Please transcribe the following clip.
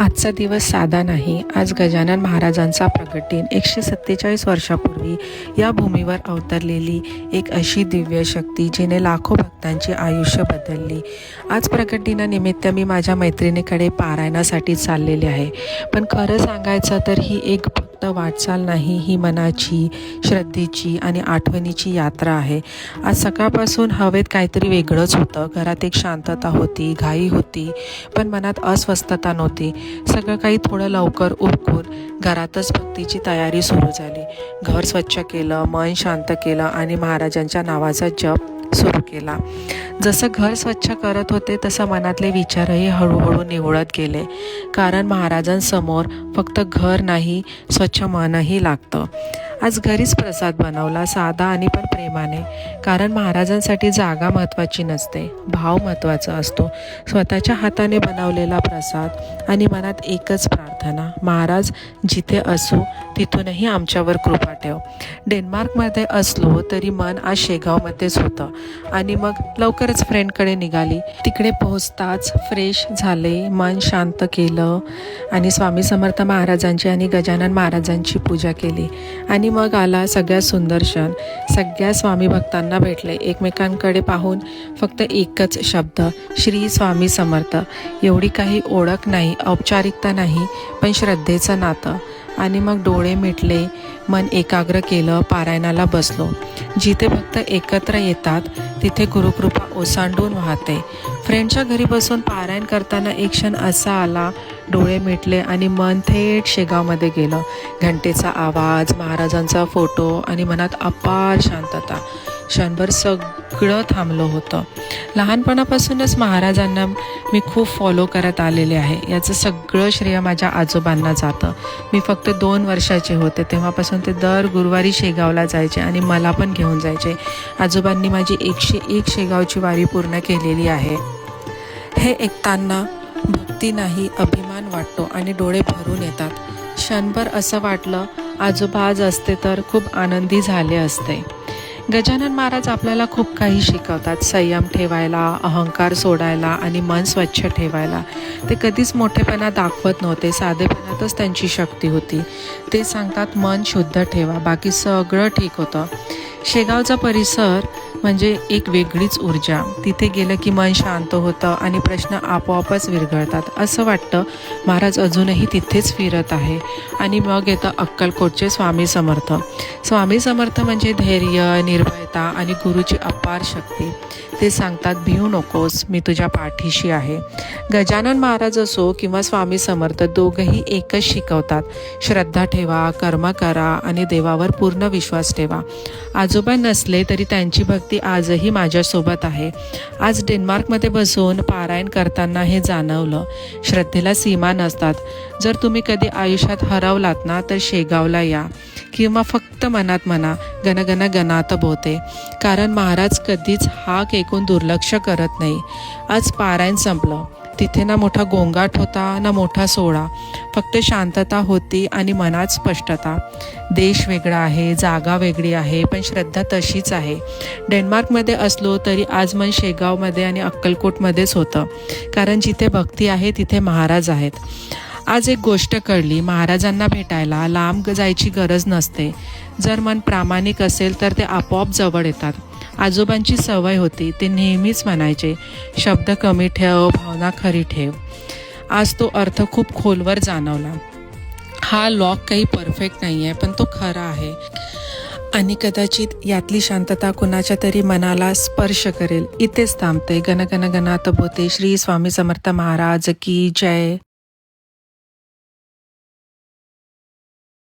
आजचा दिवस साधा नाही. आज गजानन महाराजांचा प्रगट दिन. 147 वर्षापूर्वी या भूमीवर अवतरलेली एक अशी दिव्य शक्ती जिने लाखो भक्तांची आयुष्य बदलली. आज प्रगट दिनानिमित्त मी माझ्या मैत्रिणीकडे पारायणासाठी चाललेले आहे. पण खरं सांगायचं तर ही एक फक्त वाटचाल नाही, ही मनाची, श्रद्धेची आणि आठवणीची यात्रा आहे. आज सकाळपासून हवेत काहीतरी वेगळंच होतं. घरात एक शांतता होती, घाई होती, पण मनात अस्वस्थता नव्हती. सगळं काही थोडं लवकर उरकून घरातच भक्तीची तयारी सुरू झाली. घर स्वच्छ केलं, मन शांत केलं आणि महाराजांच्या नावाचा जप सुरू केला. जसं घर स्वच्छ करत होते तसं मनातले विचारही हळूहळू निवळत गेले. कारण महाराजांसमोर फक्त घर नाही, स्वच्छ मनही लागतं. आज घरीच प्रसाद बनवला, साधा आणि पण प्रेमाने. कारण महाराजांसाठी जागा महत्त्वाची नसते, भाव महत्त्वाचा असतो. स्वतःच्या हाताने बनवलेला प्रसाद आणि मनात एकच प्रार्थना, महाराज जिथे असू तिथूनही आमच्यावर कृपा ठेव. डेन्मार्कमध्ये असलो तरी मन आज शेगावमध्येच होतं. आणि मग लवकरच फ्रेंडकडे निघाली. तिकडे पोहोचताच फ्रेश झाले, मन शांत केलं आणि स्वामी समर्थ महाराजांची आणि गजानन महाराजांची पूजा केली. आणि मग आला सगळ्यात सुंदर क्षण. सगळ्या स्वामी भक्तांना भेटले. एकमेकांकडे पाहून फक्त एकच शब्द, श्री स्वामी समर्थ. एवढी काही ओळख नाही, औपचारिकता नाही, पण श्रद्धेचं नातं. आणि मग डोळे मिटले, मन एकाग्र केलं, पारायणाला बसलो. जिथे भक्त एकत्र येतात तिथे गुरुकृपा ओसांडून वाहते. फ्रेंडच्या घरी बसून पारायण करताना एक क्षण असा आला, डोळे मिटले आणि मन थेट शेगावमध्ये गेलं. घंटेचा आवाज, महाराजांचा फोटो आणि मनात अपार शांतता. क्षणभर सगळं थांबलं होतं. लहानपणापासूनच महाराजांना मी खूप फॉलो करत आलेले आहे. याचं सगळं श्रेय माझ्या आजोबांना जातं. मी फक्त 2 वर्षाचे होते तेव्हापासून ते दर गुरुवारी शेगावला जायचे आणि मला पण घेऊन जायचे. आजोबांनी माझी 101 शेगावची वारी पूर्ण केलेली आहे. हे ऐकताना भक्ती नाही, अभिमान वाटतो आणि डोळे भरून येतात. क्षणभर असं वाटलं, आजोबा आज असते तर खूप आनंदी झाले असते. गजानन महाराज आपल्याला खूप काही शिकवतात. संयम ठेवायला, अहंकार सोडायला आणि मन स्वच्छ ठेवायला. ते कधीच मोठेपणा दाखवत नव्हते, साधेपणातच त्यांची शक्ती होती. ते सांगतात, मन शुद्ध ठेवा, बाकी सगळं ठीक होतं. शेगावचा परिसर म्हणजे एक वेगळीच ऊर्जा. तिथे गेलं की मन शांत होतं आणि प्रश्न आपोआपच विरघळतात. असं वाटतं महाराज अजूनही तिथेच फिरत आहे. आणि मग येतं अक्कलकोटचे स्वामी समर्थ. स्वामी समर्थ म्हणजे धैर्य, निर्भयता आणि गुरुची अपार शक्ती. ते सांगतात, भिवू नकोस, मी तुझ्या पाठीशी आहे. गजानन महाराज असो किंवा स्वामी समर्थ, दोघंही एकच शिकवतात, श्रद्धा ठेवा, कर्म करा आणि देवावर पूर्ण विश्वास ठेवा. आजोबा नसले तरी त्यांची भक्ती आजही माझ्यासोबत आहे. आज डेन्मार्कमध्ये बसून पारायण करताना हे जाणवलं, श्रद्धेला सीमा नसतात. जर तुम्ही कधी आयुष्यात हरवलात ना तर शेगावला या, किंवा फक्त मनात म्हणा, गणगण गणात बोते. कारण महाराज कधीच हाक ऐकून दुर्लक्ष करत नाही. आज पारायण संपलं. तिथे ना मोठा गोंगाट होता, ना मोठा सोहळा. फक्त शांतता होती आणि मनात स्पष्टता. देश वेगळा आहे, जागा वेगळी आहे, पण श्रद्धा तशीच आहे. डेन्मार्कमध्ये असलो तरी आज मन शेगावमध्ये आणि अक्कलकोटमध्येच होतं. कारण जिथे भक्ती आहे तिथे महाराज आहेत. आज एक गोष्ट कळली, महाराजांना भेटायला लांब जायची गरज नसते. जर मन प्रामाणिक असेल तर ते आपोआप जवळ येतात. आजोबांची सवय होती, ते नेहमीच म्हणायचे, शब्द कमी ठेव, भावना खरी ठेव. आज तो अर्थ खूप खोलवर जाणवला. हा लॉक काही परफेक्ट नाही आहे, पण तो खरा आहे. आणि कदाचित यातली शांतता कुणाच्या तरी मनाला स्पर्श करेल. इथेच थांबते. गणगण गणात बोते. श्री स्वामी समर्थ महाराज की जय.